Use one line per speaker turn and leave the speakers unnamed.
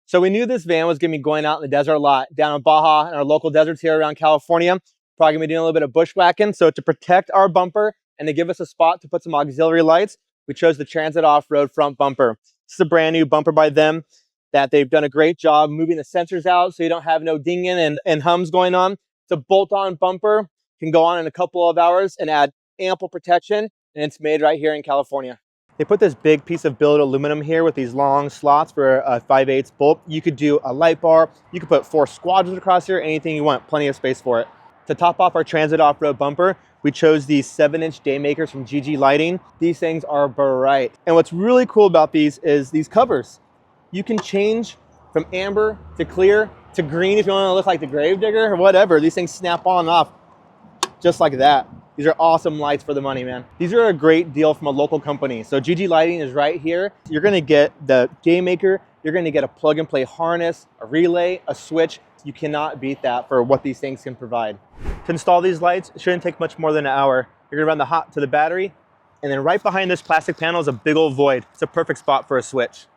So we knew this van was gonna be going out in the desert a lot, down in Baja and our local deserts here around California. Probably gonna be doing a little bit of bushwhacking. So to protect our bumper and to give us a spot to put some auxiliary lights, we chose the Transit Off-Road front bumper. This is a brand new bumper by them that they've done a great job moving the sensors out so you don't have no dinging and hums going on. It's a bolt-on bumper, can go on in a couple of hours and add ample protection, and it's made right here in California. They put this big piece of billet aluminum here with these long slots for a 5/8 bolt. You could do a light bar, you could put 4 squadrons across here, anything you want, plenty of space for it. To top off our Transit Off-Road bumper, we chose these 7-inch Daymakers from GG Lighting. These things are bright. And what's really cool about these is these covers. You can change from amber to clear to green if you want to look like the Gravedigger or whatever. These things snap on and off just like that. These are awesome lights for the money, man. These are a great deal from a local company. So GG Lighting is right here. You're gonna get the Daymaker, you're gonna get a plug and play harness, a relay, a switch. You cannot beat that for what these things can provide. To install these lights, it shouldn't take much more than an hour. You're gonna run the hot to the battery, and then right behind this plastic panel is a big old void. It's a perfect spot for a switch.